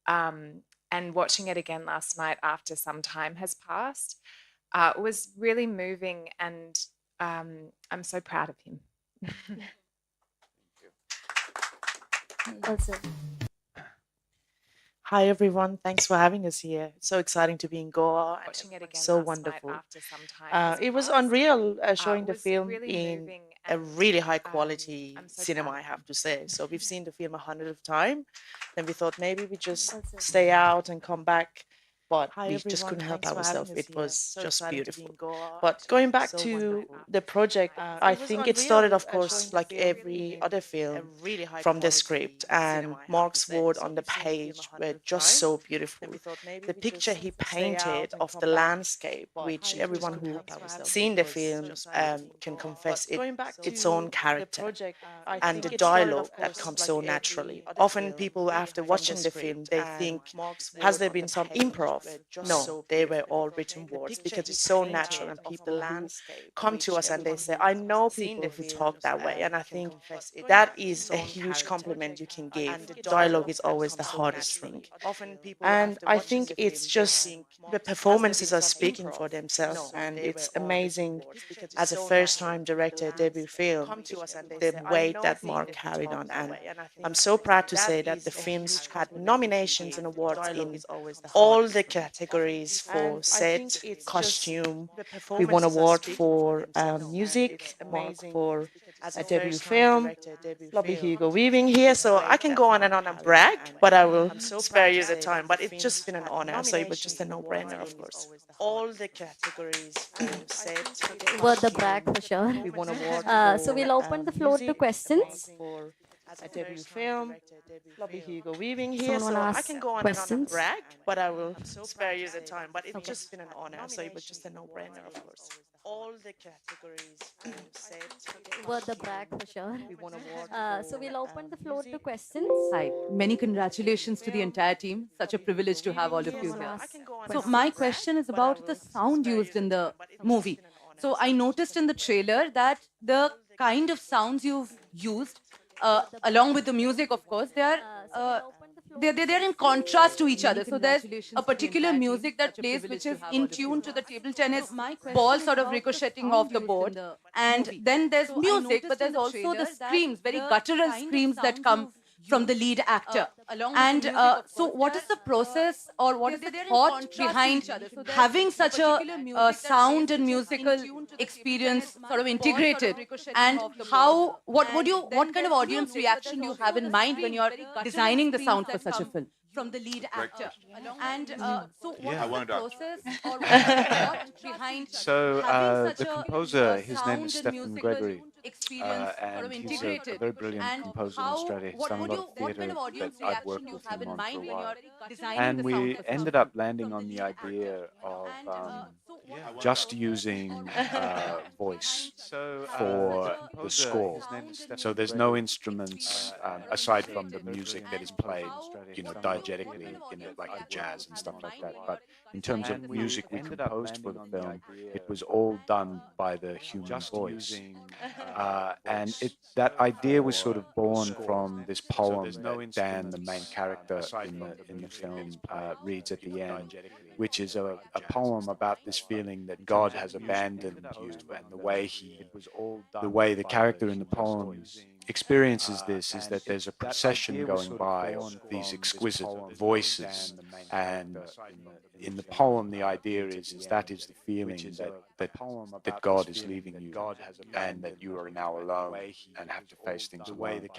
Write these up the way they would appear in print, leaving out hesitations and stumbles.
And watching it again last night after some time has passed, was really moving, and I'm so proud of him. Also, Hi everyone, thanks for having us here. It's so exciting to be in Goa and Watching it everyone's again so last night wonderful. after some time has It was passed, unreal showing the was film really in moving, a and really high quality I'm so cinema, proud I of have him. to say. So we've seen the film 100 of times. Then we thought maybe we just also. stay out and come back, but Hi we just everyone, couldn't help thanks for having ourselves. us It here. was So just exciting to be beautiful. in Goa and But going back so to wonderful. the project, I It was think it started, unreal of course, showing the like film every in other a film really high from the script, quality and cinema, I have to Mark's say. words So on the we've seen the film page were 100 just times. so beautiful. Then we thought maybe The we picture just he stay out painted and of come the back. landscape, which We just everyone couldn't who help ourselves. seen It the was film so exciting to be in can Goa. confess But going back its to own the character project, I and think the it started, of dialogue that course, comes like so every naturally. other Often film people, after from the watching the film, script, they and think, Mark's has word there on been the some page improv? were just No, so they were beautiful. all written The words picture because he it's so natural, painted and of people the who landscape, come to which us and they everyone say, who I has know seen the people who film talk that way. And I can think confess that its is a own huge character compliment you can and give. the Dialogue dialogue is that always the comes so hardest thing. naturally. Often people, And after I watching think the it's film, they just think, the has there performances been are some speaking improv? for themselves, No, and they were it's all written amazing words because it's as a so first natural. time People director debut film, come to us and they the say, I weight know that people Mark who carried talk on. that And way. And I I'm think so proud to that say that is the a films huge had compliment you can nominations give. and awards Dialogue in is always the all hardest the thing. categories And for I think set, it's just costume. the We won performances are award speaking for for themselves, and it's music, Mark amazing for as a a debut first time film. director debut Lovely film, Hugo Weaving here, the so I weight can that go Mark on and carried on. brag, And but I will I'm so spare proud to you the say that time. the But it's films just been an had honor, so it was nominations just a and awards no-brainer, of in course. all the categories for set, Worth the brag costume. for sure. We won award So for we'll open the floor to music, Mark questions. for As a a debut first time film. director debut Lovely film, Hugo Weaving here, Someone so wanna I ask can go on and questions? brag, but I will I'm so spare proud to you the say time. that But the it's Okay. just films been an had honor, so it was nominations just a and awards no-brainer, of in course. all the categories for set, Worth the brag for sure. We won award So for we'll open the floor to music, questions. Hi, many congratulations to the entire team. Such a privilege to have all of you Someone here. ask So, questions. my question is about the sound used in the movie. So, I noticed in the trailer that the kind of sounds you've used, along with the music, of course, So we'll uh, open the floor they're, to they're in questions. contrast to each Many other. So there's a congratulations to the particular entire team. music that Such a plays, privilege which to is have all in of you tune here. to the table tennis my ball question sort is of about the ricocheting sound off the used in board. the And movie. then there's So I music, but noticed in there's the also the trailer that screams, very the guttural kind of screams that sounds come you've from the used, lead actor. along with the And music, of so, course, what is the process, or what is the they're in thought contrast to behind each other. So there's having a such particular a music that sound plays, and which is in musical tune to the table experience tennis sort of ball sort of integrated? ricocheting And off the board. how, what would And you, then what kind of there's audience music, but reaction there's do you also have in the mind when screams, you're very guttural designing the screams sound for that such a come film? From the lead actor. And so, what Yeah, is why the don't I? process, or what is the thought behind So having such the a composer, his name is sound and Stefan musical Gregory, experience sort of and he's a integrated? very brilliant And composer in how, Australia. He's done a lot of what kind theatre of that audience I've reaction worked do you with have him in on for a mind when while. you're designing And the sound we for such a ended film? up landing on the idea of And so, what is the just process, or using what is the voice So for the score. So there's no experience instruments sort of aside from the integrated? music that is And played, how, diegetically, like the jazz and stuff like that. But in terms of music we composed for the film, it was all done by the human voice. And that idea was sort of born from this poem that Dan, the main character in the film, reads at the end, which is a poem about this feeling that God has abandoned you, and the way the character in the poem experiences this is that there's a procession going by of these exquisite voices, and in the poem the idea is that is the feeling that God is leaving you and that you are now alone and have to face things alone.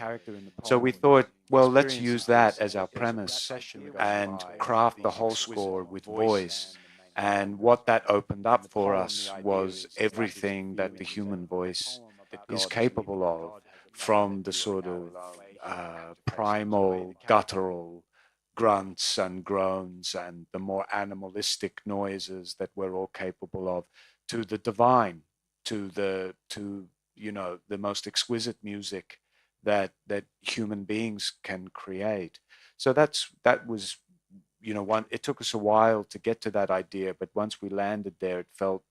So we thought, well, let's use that as our premise and craft the whole score with voice. And what that opened up for us was everything that the human voice is capable of, from the sort of primal, guttural grunts and groans and the more animalistic noises that we're all capable of, to the divine, to the most exquisite music that human beings can create. So that was one. It took us a while to get to that idea, but once we landed there, it felt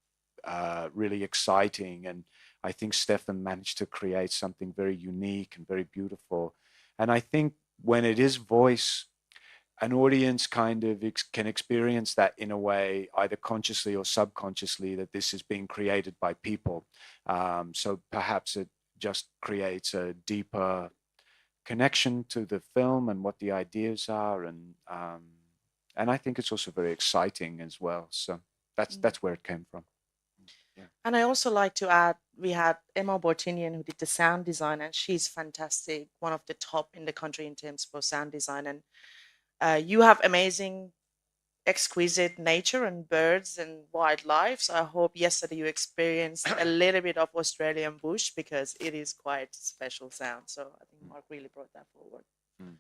really exciting, and I think Stefan managed to create something very unique and very beautiful. And I think when it is voice, an audience kind of can experience that in a way, either consciously or subconsciously, that this is being created by people. So perhaps it just creates a deeper connection to the film and what the ideas are, and I think it's also very exciting as well. So that's where it came from. Yeah. And I also like to add, we had Emma Bortinian who did the sound design, and she's fantastic, one of the top in the country in terms for sound design. And you have amazing, exquisite nature and birds and wildlife. So I hope yesterday you experienced a little bit of Australian bush, because it is quite special sound. So I think Mark really brought that forward. Mm.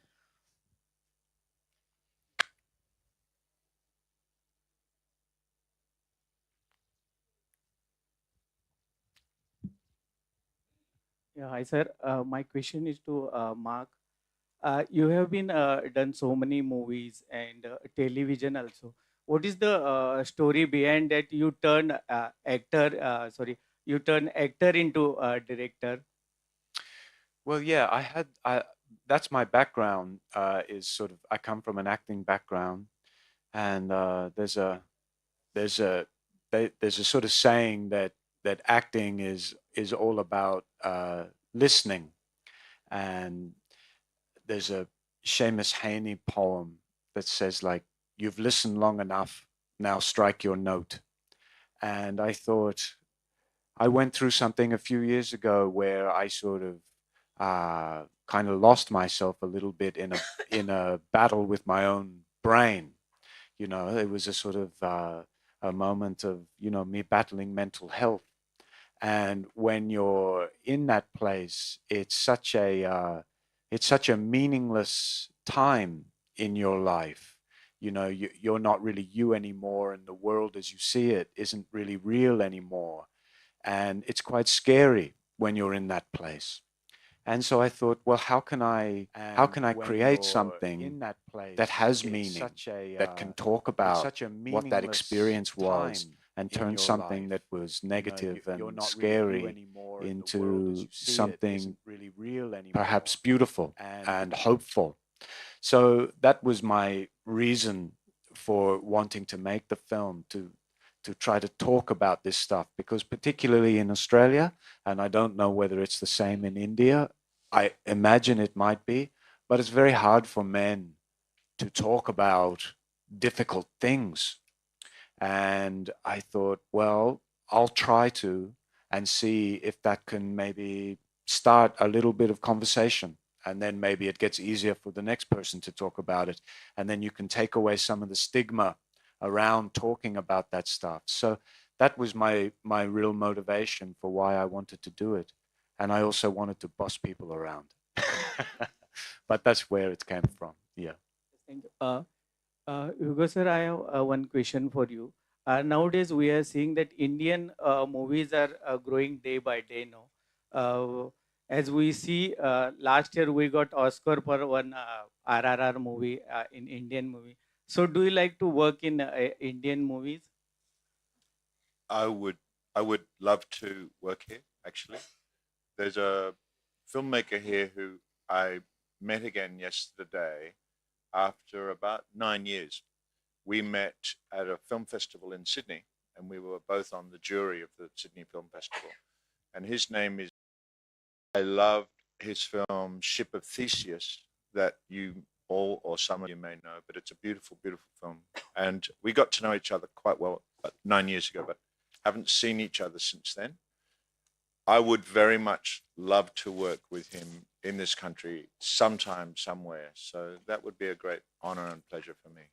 Yeah, hi sir. My question is to Mark. You have been done so many movies and television also. What is the story behind that you turn you turn actor into director? Well, yeah, that's my background, is sort of, I come from an acting background, and there's a there's a sort of saying that acting is all about listening, and there's a Seamus Heaney poem that says, like, you've listened long enough, now strike your note. And I thought, I went through something a few years ago where I sort of kind of lost myself a little bit in a battle with my own brain. You know, it was a sort of a moment of, you know, me battling mental health. And when you're in that place, it's such a meaningless time in your life. You know, you're not really you anymore, and the world as you see it isn't really real anymore. And it's quite scary when you're in that place. And so I thought, well, how can I create something that has meaning, that can talk about what that experience was, and turn something that was negative and scary into something perhaps beautiful and hopeful. So that was my reason for wanting to make the film, to try to talk about this stuff, because particularly in Australia, and I don't know whether it's the same in India, I imagine it might be, but it's very hard for men to talk about difficult things. And I thought, well, I'll try to, and see if that can maybe start a little bit of conversation. And then maybe it gets easier for the next person to talk about it. And then you can take away some of the stigma around talking about that stuff. So that was my real motivation for why I wanted to do it. And I also wanted to boss people around. But that's where it came from. Yeah. Thank you. Hugo sir, I have one question for you. Nowadays, we are seeing that Indian movies are growing day by day now. As we see, last year we got Oscar for one RRR movie in Indian movie. So, do you like to work in Indian movies? I would love to work here, actually. There's a filmmaker here who I met again yesterday after about 9 years. We met at a film festival in Sydney, and we were both on the jury of the Sydney Film Festival. And his name is, I loved his film Ship of Theseus, that you all or some of you may know, but it's a beautiful, beautiful film. And we got to know each other quite well 9 years ago, but haven't seen each other since then. I would very much love to work with him in this country sometime, somewhere. So that would be a great honor and pleasure for me.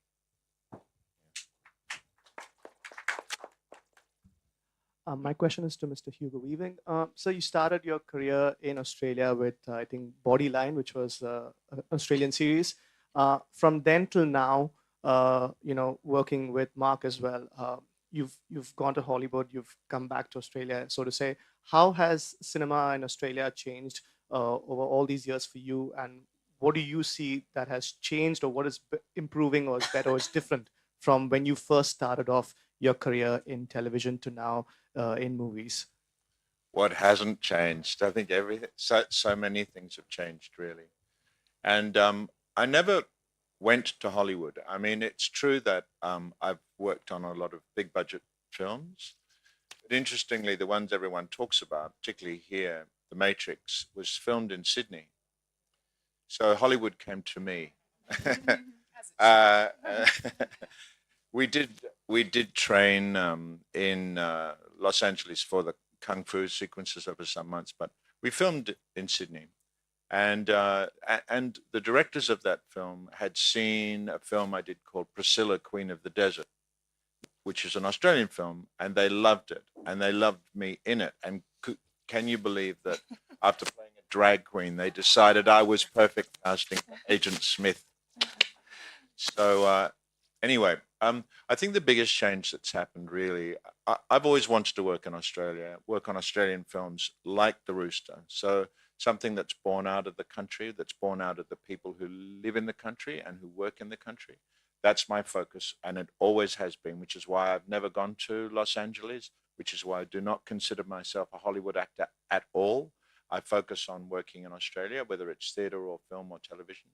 My question is to Mr. Hugo Weaving. So you started your career in Australia with, I think, Bodyline, which was an Australian series. From then till now, working with Mark as well, you've gone to Hollywood, you've come back to Australia, so to say. How has cinema in Australia changed over all these years for you? And what do you see that has changed, or what is improving, or is better, or is different from when you first started off your career in television to now in movies? What hasn't changed? I think everything, so many things have changed, really. And I never went to Hollywood. I mean, it's true that I've worked on a lot of big budget films. But interestingly, the ones everyone talks about, particularly here, The Matrix, was filmed in Sydney. So Hollywood came to me. We did train in Los Angeles for the kung fu sequences over some months, but we filmed in Sydney. And the directors of that film had seen a film I did called Priscilla, Queen of the Desert, which is an Australian film, and they loved it, and they loved me in it. And can you believe that after playing a drag queen, they decided I was perfect casting for Agent Smith? So anyway, I think the biggest change that's happened really, I've always wanted to work in Australia, work on Australian films like The Rooster. So something that's born out of the country, that's born out of the people who live in the country and who work in the country. That's my focus, and it always has been, which is why I've never gone to Los Angeles, which is why I do not consider myself a Hollywood actor at all. I focus on working in Australia, whether it's theatre or film or television.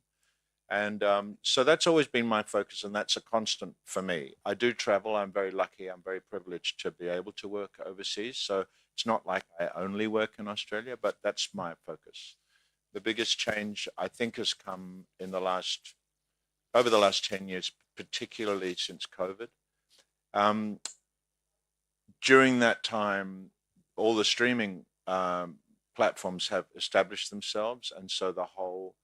And so that's always been my focus, and that's a constant for me. I do travel. I'm very lucky. I'm very privileged to be able to work overseas. So it's not like I only work in Australia, but that's my focus. The biggest change, I think, has come in over the last 10 years, particularly since COVID. During that time, all the streaming platforms have established themselves, and so the whole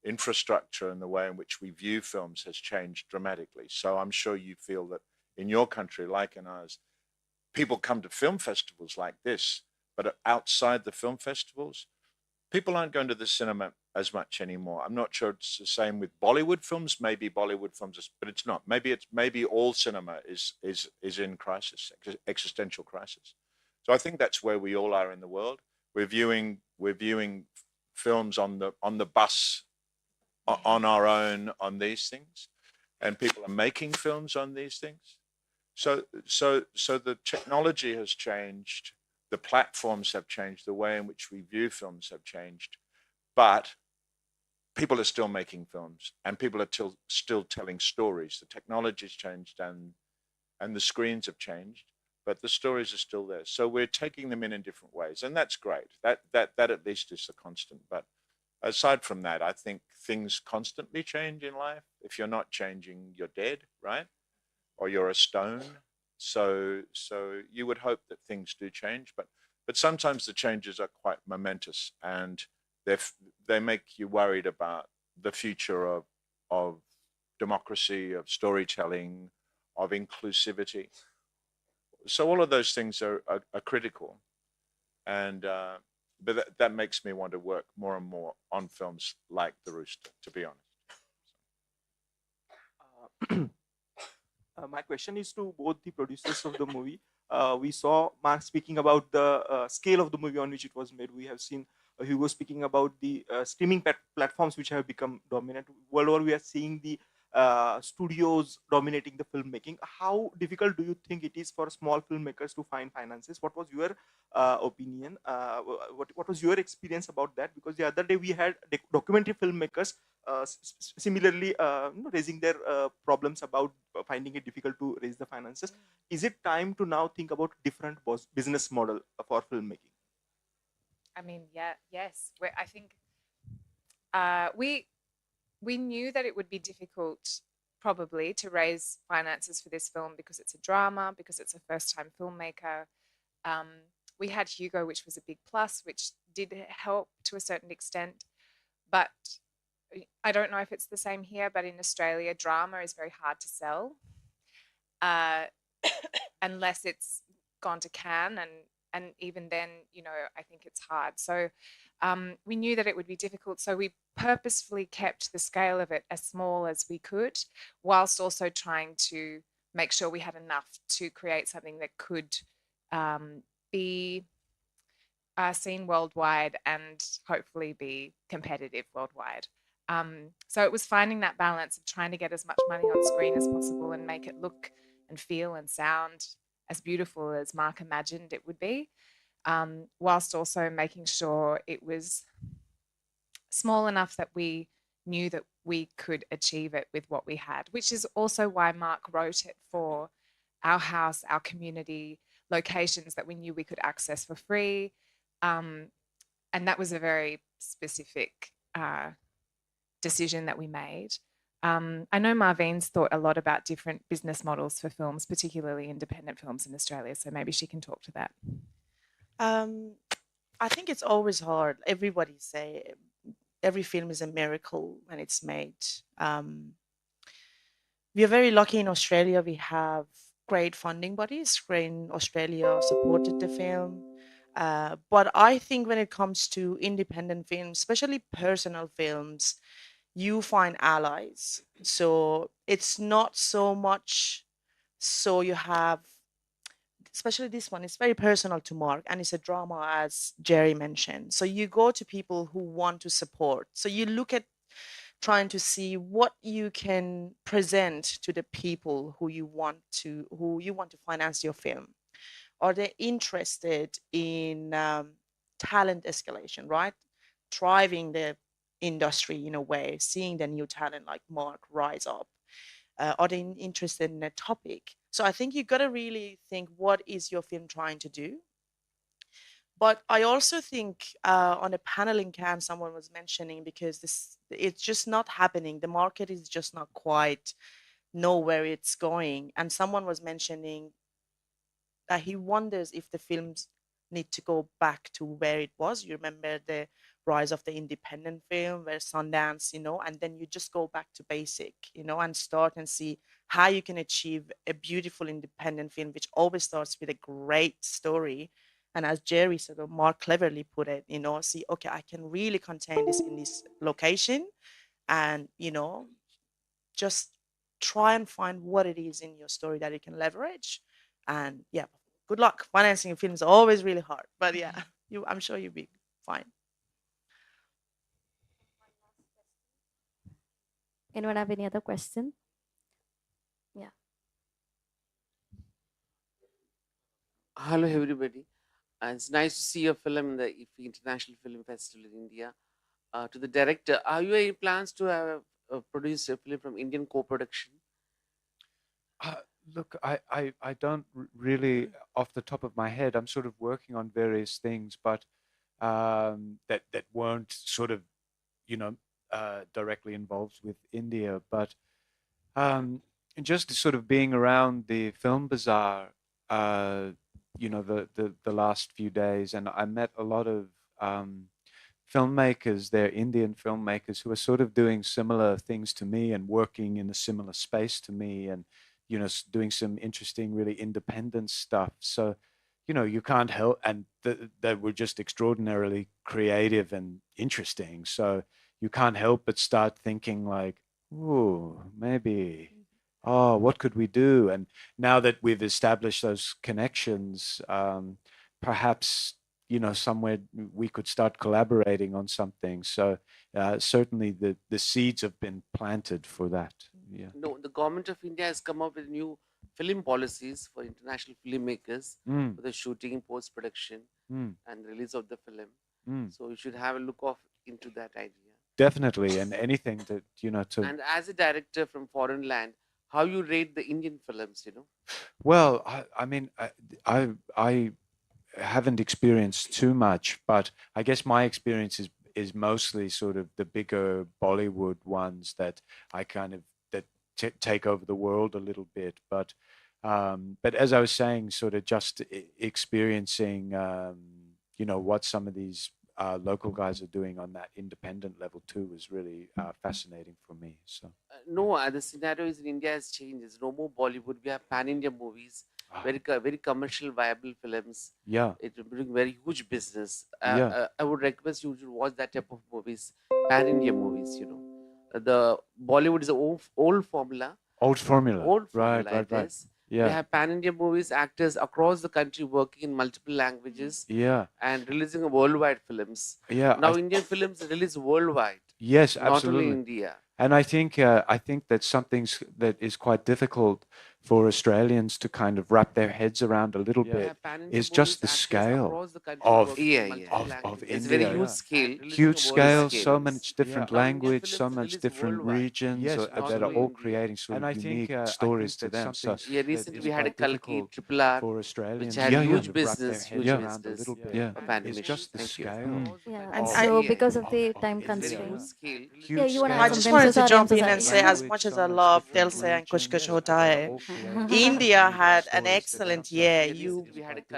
infrastructure and the way in which we view films has changed dramatically. So I'm sure you feel that in your country, like in ours, people come to film festivals like this, but outside the film festivals, people aren't going to the cinema as much anymore. I'm not sure it's the same with Bollywood films. Maybe Bollywood films, but it's not. Maybe all cinema is in crisis, existential crisis. So I think that's where we all are in the world. We're viewing films on the bus, on our own, on these things, and people are making films on these things. So the technology has changed, the platforms have changed, the way in which we view films have changed, but people are still making films, and people are still telling stories. The technology's changed, and the screens have changed, but the stories are still there. So we're taking them in different ways, and that's great. That at least is a constant. But aside from that, I think things constantly change in life. If you're not changing, you're dead, right? Or you're a stone. So you would hope that things do change, but sometimes the changes are quite momentous, and they make you worried about the future of democracy, of storytelling, of inclusivity. So all of those things are critical, and but that makes me want to work more and more on films like The Rooster, to be honest. My question is to both the producers of the movie. We saw Mark speaking about the scale of the movie on which it was made. We have seen Hugo speaking about the streaming platforms which have become dominant. Worldwide, we are seeing the studios dominating the filmmaking. How difficult do you think it is for small filmmakers to find finances? What was your opinion? What was your experience about that? Because the other day we had documentary filmmakers similarly raising their problems about finding it difficult to raise the finances. Is it time to now think about different business model for filmmaking? I mean, yes. I think we knew that it would be difficult probably to raise finances for this film because it's a drama, because it's a first-time filmmaker. We had Hugo, which was a big plus, which did help to a certain extent. But I don't know if it's the same here, but in Australia, drama is very hard to sell unless it's gone to Cannes, and even then, I think it's hard. So we knew that it would be difficult. So we purposefully kept the scale of it as small as we could, whilst also trying to make sure we had enough to create something that could be seen worldwide and hopefully be competitive worldwide. So it was finding that balance of trying to get as much money on screen as possible and make it look and feel and sound as beautiful as Mark imagined it would be, whilst also making sure it was small enough that we knew that we could achieve it with what we had, which is also why Mark wrote it for our house, our community, locations that we knew we could access for free. And that was a very specific decision that we made. I know Marvine's thought a lot about different business models for films, particularly independent films in Australia, so maybe she can talk to that. I think it's always hard. Everybody say every film is a miracle when it's made. We are very lucky in Australia. We have great funding bodies. Screen Australia supported the film. But I think when it comes to independent films, especially personal films, you find allies. So it's not so much so you have, especially this one, it's very personal to Mark and it's a drama, as Jerry mentioned. So you go to people who want to support. So you look at trying to see what you can present to the people who you want to finance your film. Are they interested in talent escalation, right? Driving the industry in a way, seeing the new talent like Mark rise up. Are they interested in a topic? So I think you got to really think, what is your film trying to do? But I also think on a panel in Cannes, someone was mentioning, because it's just not happening. The market is just not quite know where it's going. And someone was mentioning that he wonders if the films need to go back to where it was. You remember the rise of the independent film, where Sundance, and then you just go back to basic, and start and see how you can achieve a beautiful independent film, which always starts with a great story. And as Jerry sort of more cleverly put it, see, okay, I can really contain this in this location, and, just try and find what it is in your story that you can leverage. And yeah, good luck. Financing films is always really hard, but yeah, I'm sure you'll be fine. Anyone have any other question? Yeah. Hello, everybody. It's nice to see your film in the IFFI International Film Festival in India. To the director, are you any plans to have produce a film from Indian co-production? Look, I don't really, off the top of my head, I'm sort of working on various things, but that weren't sort of, directly involved with India. But just sort of being around the film bazaar, the last few days, and I met a lot of filmmakers, they're Indian filmmakers who are sort of doing similar things to me and working in a similar space to me, and doing some interesting, really independent stuff. So, you can't help, and they were just extraordinarily creative and interesting. So you can't help but start thinking like, oh, maybe, oh, what could we do? And now that we've established those connections, perhaps, somewhere we could start collaborating on something. So certainly the seeds have been planted for that. Yeah. No, the government of India has come up with new film policies for international filmmakers for the shooting, post-production, and release of the film. So you should have a look off into that idea. Definitely, and anything that to. And as a director from foreign land, how you rate the Indian films? Well, I mean, I haven't experienced too much, but I guess my experience is mostly sort of the bigger Bollywood ones that I kind of take over the world a little bit. But as I was saying, sort of just experiencing, what some of these local guys are doing on that independent level too is really fascinating for me. So no, the scenario is in India has changed. There's no more Bollywood. We have pan-India movies, very commercial, viable films. Yeah, it will bring very huge business. Yeah. I would request you to watch that type of movies, pan-India movies. The Bollywood is an old formula. Old formula. Right. Yeah. We have pan-India movies, actors across the country working in multiple languages. Yeah. And releasing worldwide films. Yeah. Now Indian films release worldwide. Yes, absolutely. Not only India. And I think that's something that is quite difficult for Australians to kind of wrap their heads around a little bit is just the scale of It's India. very huge scale. Huge scale, so scale. much different language, so much different regions that are all creating sort of unique stories to them. So Yeah, recently we had a Kalki Triple R, for Australians, which had huge to wrap their business, heads huge around business a little bit. of It's animation. just the Thank you. scale. Yeah. And So I- because of the time It's very huge constraint. scale. Yeah, you want to I add just something? wanted So to sorry, I'm jump so in sorry. and say, as much as I love Dil Se and Kuch Kuch Hota Hai, India had an excellent year. You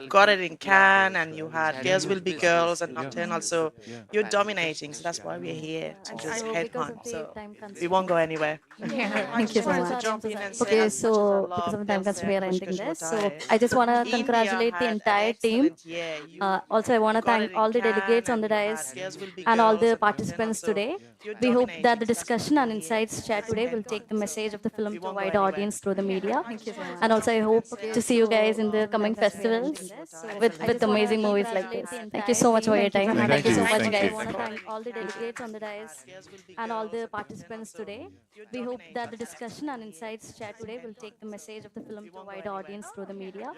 got it in Cannes, and you had Girls Will Be Girls and Nocturnal. So you're dominating. So that's why we're here to just So because of headhunt. the So time we constraint. won't go anywhere. Yeah, I thank you just so wanted to much. jump in and say, Okay, as much as I so love because of the time Dil Se constraint, we and are Kuch ending Kuch this. Hota So Hai, I just want to India congratulate the had an entire team. excellent year. You Also, I want to got thank it in all the Cannes, delegates on and the you had dais Girls Will Be and all Girls the and Nocturnal. participants So today. you're We hope that the dominating. So that's why discussion and we're here insights to shared just today will headhunt. take the message of the We film to a won't go wide anywhere. audience through the media. Thank you so much. And also, I hope to see you guys in the coming Because we are festivals ending this. with amazing movies like this. Thank you so much for your time. Thank you so much, Thank guys. you. I want to thank all the delegates on the dais and all the participants today. We hope that the discussion and insights shared today will take the message of the film to a wide audience through the media.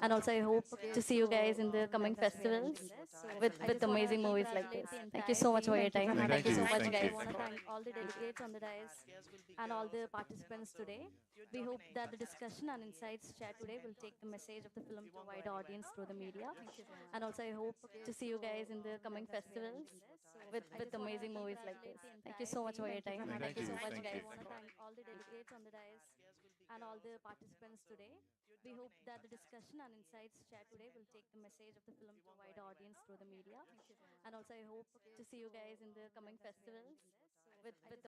And also, I hope to see you guys in the coming festivals with amazing movies like this. Thank you so much for your time. Thank you so much, guys. I want to thank all the delegates on the dais and all the participants today. We hope that the discussion and insights shared today will take the message of the film to a wide audience through the media. And also, I hope to see you guys in the coming festivals with amazing movies like this. Thank you so much for your time. Thank you so much, guys. I want to thank all the delegates on the dais and all the participants today. We hope that the discussion and insights shared today will take the message of the film to a wide audience through the media. And also, I hope to see you guys in the coming festivals with